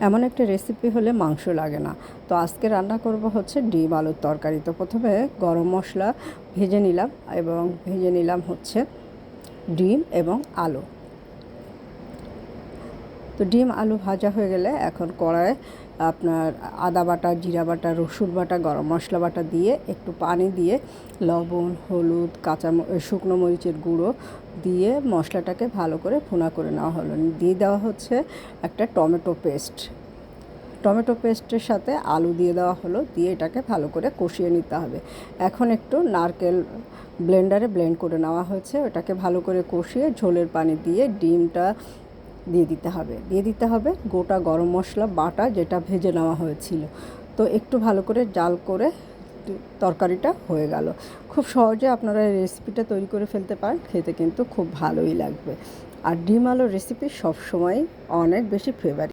এমন একটা রেসিপি হলে মাংস লাগে না। তো আজকে রান্না করব হচ্ছে ডিম আলুর তরকারি। তো প্রথমে গরম মশলা ভেজে নিলাম এবং ভেজে নিলাম হচ্ছে ডিম এবং আলু। তো ডিম আলু ভাজা হয়ে গেলে এখন কড়াইয়ে আপনার আদা বাটা, জিরা বাটা, রসুন বাটা, গরম মশলা বাটা দিয়ে একটু পানি দিয়ে লবণ, হলুদ, শুকনো মরিচের গুঁড়ো দিয়ে মশলাটাকে ভালো করে ভুনা করে নেওয়া হলো। দিয়ে দেওয়া হচ্ছে একটা টমেটো পেস্টের সাথে আলু দিয়ে দেওয়া হলো, দিয়ে এটাকে ভালো করে কষিয়ে নিতে হবে। এখন একটু নারকেল ব্লেন্ডারে ব্লেন্ড করে নেওয়া হয়েছে, ওটাকে ভালো করে কষিয়ে ঝোলের পানি দিয়ে ডিমটা দিয়ে দিতে হবে গোটা গরম মশলা বাটা যেটা ভেজে নেওয়া হয়েছিল। তো একটু ভালো করে জাল করে তরকারিটা হয়ে গেল। খুব সহজে আপনারা এই রেসিপিটা তৈরি করে ফেলতে পারেন, খেতে কিন্তু খুব ভালোই লাগবে। আর ডিম আলুর রেসিপি সবসময় অনেক বেশি ফেভারিট।